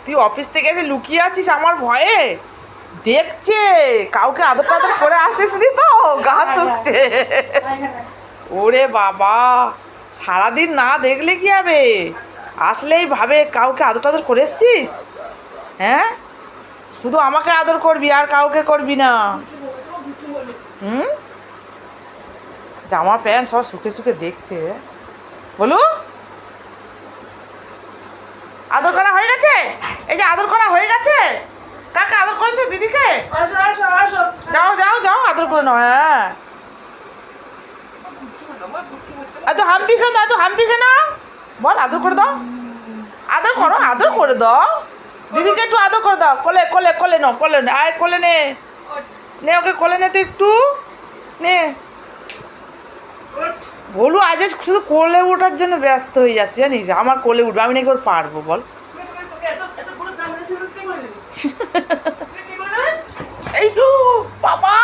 তুই অফিস থেকে এসে লুকিয়ে আছিস আমার ভয়ে, দেখছে কাউকে আদর টাদর করে আসিস নি তো, গা শুকছে। ওরে বাবা, সারাদিন না দেখলে কি হবে, আসলেই ভাবে কাউকে আদর টাদর করে এসছিস। হ্যাঁ, শুধু আমাকে আদর করবি আর কাউকে করবি না। জামা প্যান্ট সব শুকে শুকে দেখছে। বলু, আদর করা হয়ে গেছে? এই যে আদর করা হয়ে গেছে। কাকে আদর করেছো? দিদিকে? যাও যাও যাও, আদর করে নাও। হ্যাঁ, এত হাম্পি খেয়ে দাও, এত হাম্পি খেয়ে নাও। বল, আদর করে দাও, আদর করো, আদর করে দাও। দিদিকে একটু আদর করে দাও। কোলে কোলে কোলে নাও, কোলে নে, আয় কোলে নে, নে ওকে কোলে নে তো একটু, নে। বলু আজ শুধু কোলে ওঠার জন্য ব্যস্ত হয়ে যাচ্ছে, জানিস? আমার কোলে উঠবে, আমি নাকি ওর পারবো, বল। এই তো বাবা,